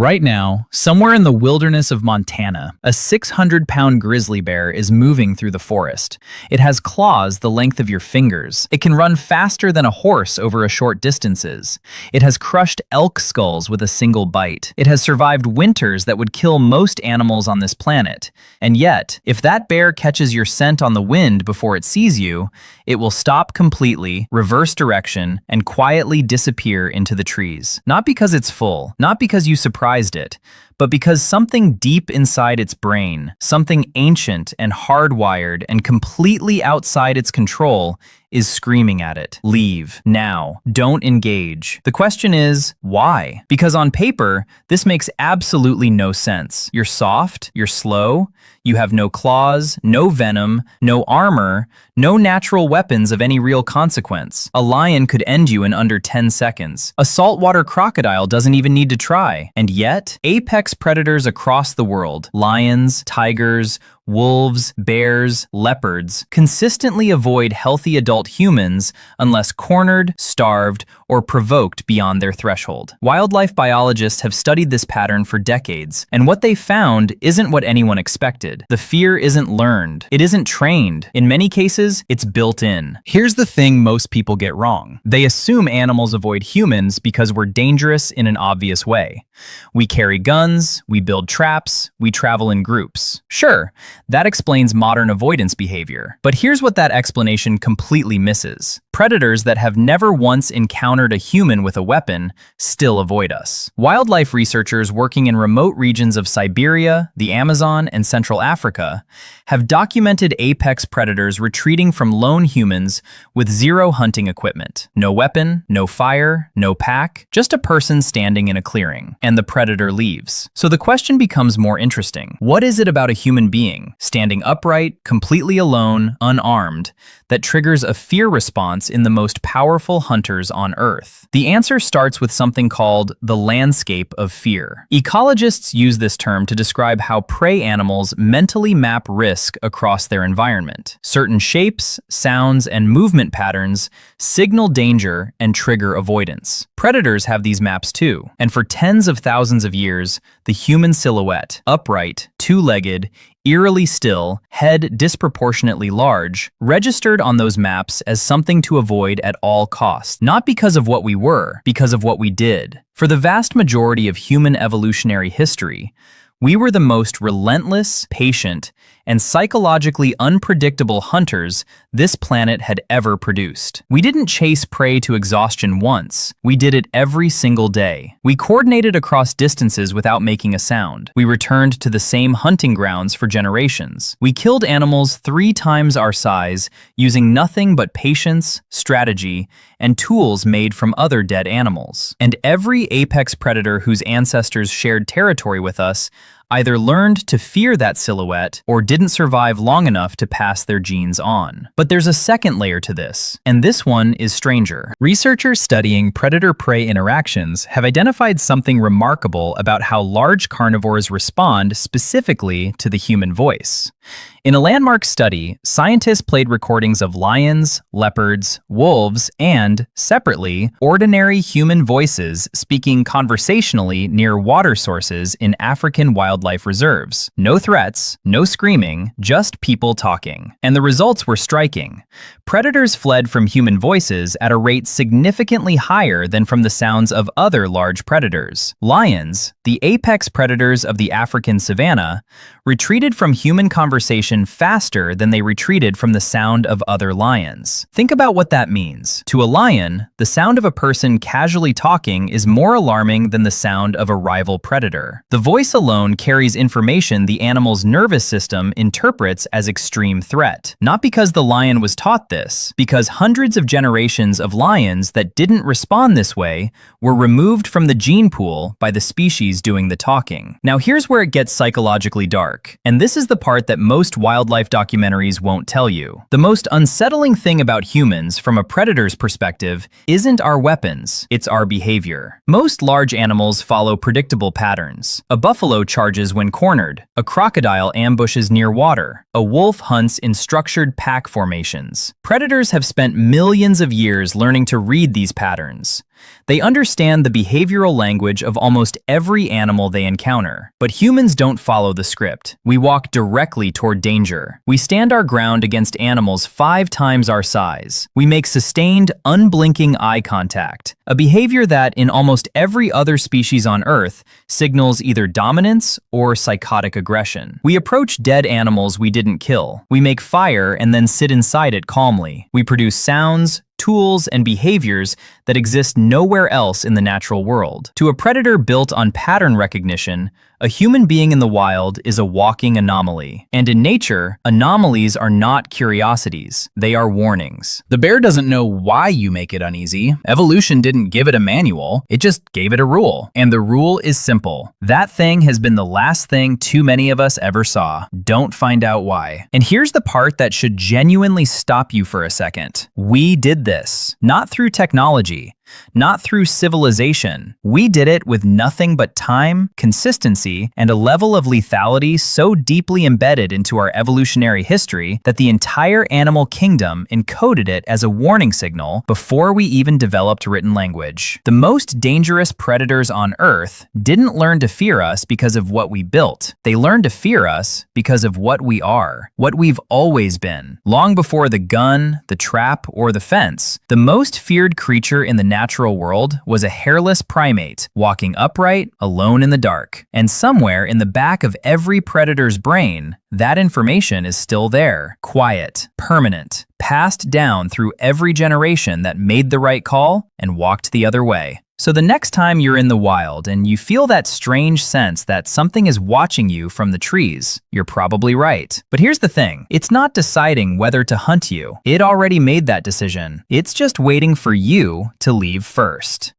Right now, somewhere in the wilderness of Montana, a 600-pound grizzly bear is moving through the forest. It has claws the length of your fingers. It can run faster than a horse over a short distances. It has crushed elk skulls with a single bite. It has survived winters that would kill most animals on this planet. And yet, if that bear catches your scent on the wind before it sees you, it will stop completely, reverse direction, and quietly disappear into the trees. Not because it's full, not because you surprised it, but because something deep inside its brain, something ancient and hardwired and completely outside its control, is screaming at it. Leave. Now. Don't engage. The question is, why? Because on paper, this makes absolutely no sense. You're soft, you're slow, you have no claws, no venom, no armor, no natural weapons of any real consequence. A lion could end you in under 10 seconds. A saltwater crocodile doesn't even need to try. And yet, apex predators across the world, lions, tigers, wolves, bears, leopards, consistently avoid healthy adult humans unless cornered, starved, or provoked beyond their threshold. Wildlife biologists have studied this pattern for decades, and what they found isn't what anyone expected. The fear isn't learned. It isn't trained. In many cases, it's built in. Here's the thing most people get wrong. They assume animals avoid humans because we're dangerous in an obvious way. We carry guns, we build traps, we travel in groups. Sure, that explains modern avoidance behavior. But here's what that explanation completely misses. Predators that have never once encountered a human with a weapon still avoid us. Wildlife researchers working in remote regions of Siberia, the Amazon, and Central Africa have documented apex predators retreating from lone humans with zero hunting equipment. No weapon, no fire, no pack, just a person standing in a clearing. And the predator leaves. So the question becomes more interesting. What is it about a human being, standing upright, completely alone, unarmed, that triggers a fear response in the most powerful hunters on Earth? The answer starts with something called the landscape of fear. Ecologists use this term to describe how prey animals mentally map risk across their environment. Certain shapes, sounds, and movement patterns signal danger and trigger avoidance. Predators have these maps too, and for tens of thousands of years, the human silhouette, upright, two-legged, eerily still, head disproportionately large, registered on those maps as something to avoid at all costs. Not because of what we were, because of what we did. For the vast majority of human evolutionary history, we were the most relentless, patient, and psychologically unpredictable hunters this planet had ever produced. We didn't chase prey to exhaustion once. We did it every single day. We coordinated across distances without making a sound. We returned to the same hunting grounds for generations. We killed animals 3 times our size using nothing but patience, strategy, and tools made from other dead animals. And every apex predator whose ancestors shared territory with us either learned to fear that silhouette or didn't survive long enough to pass their genes on. But there's a second layer to this, and this one is stranger. Researchers studying predator-prey interactions have identified something remarkable about how large carnivores respond specifically to the human voice. In a landmark study, scientists played recordings of lions, leopards, wolves, and, separately, ordinary human voices speaking conversationally near water sources in African wildlife reserves. No threats, no screaming, just people talking. And the results were striking. Predators fled from human voices at a rate significantly higher than from the sounds of other large predators. Lions, the apex predators of the African savanna, retreated from human conversation faster than they retreated from the sound of other lions. Think about what that means. To a lion, the sound of a person casually talking is more alarming than the sound of a rival predator. The voice alone carries information the animal's nervous system interprets as extreme threat. Not because the lion was taught this, because hundreds of generations of lions that didn't respond this way were removed from the gene pool by the species doing the talking. Now here's where it gets psychologically dark, and this is the part that most wildlife documentaries won't tell you. The most unsettling thing about humans from a predator's perspective isn't our weapons, it's our behavior. Most large animals follow predictable patterns. A buffalo charges when cornered. A crocodile ambushes near water. A wolf hunts in structured pack formations. Predators have spent millions of years learning to read these patterns. They understand the behavioral language of almost every animal they encounter. But humans don't follow the script. We walk directly toward danger. We stand our ground against animals 5 times our size. We make sustained, unblinking eye contact, a behavior that, in almost every other species on Earth, signals either dominance or psychotic aggression. We approach dead animals we didn't kill. We make fire and then sit inside it calmly. We produce sounds, tools, and behaviors that exist nowhere else in the natural world. To a predator built on pattern recognition, a human being in the wild is a walking anomaly. And in nature, anomalies are not curiosities, they are warnings. The bear doesn't know why you make it uneasy. Evolution didn't give it a manual, it just gave it a rule. And the rule is simple. That thing has been the last thing too many of us ever saw. Don't find out why. And here's the part that should genuinely stop you for a second. We did this, not through technology, not through civilization. We did it with nothing but time, consistency, and a level of lethality so deeply embedded into our evolutionary history that the entire animal kingdom encoded it as a warning signal before we even developed written language. The most dangerous predators on Earth didn't learn to fear us because of what we built. They learned to fear us because of what we are, what we've always been. Long before the gun, the trap, or the fence, the most feared creature in the natural world was a hairless primate, walking upright, alone in the dark. And somewhere in the back of every predator's brain, that information is still there, quiet, permanent, passed down through every generation that made the right call and walked the other way. So the next time you're in the wild and you feel that strange sense that something is watching you from the trees, you're probably right. But here's the thing, it's not deciding whether to hunt you. It already made that decision. It's just waiting for you to leave first.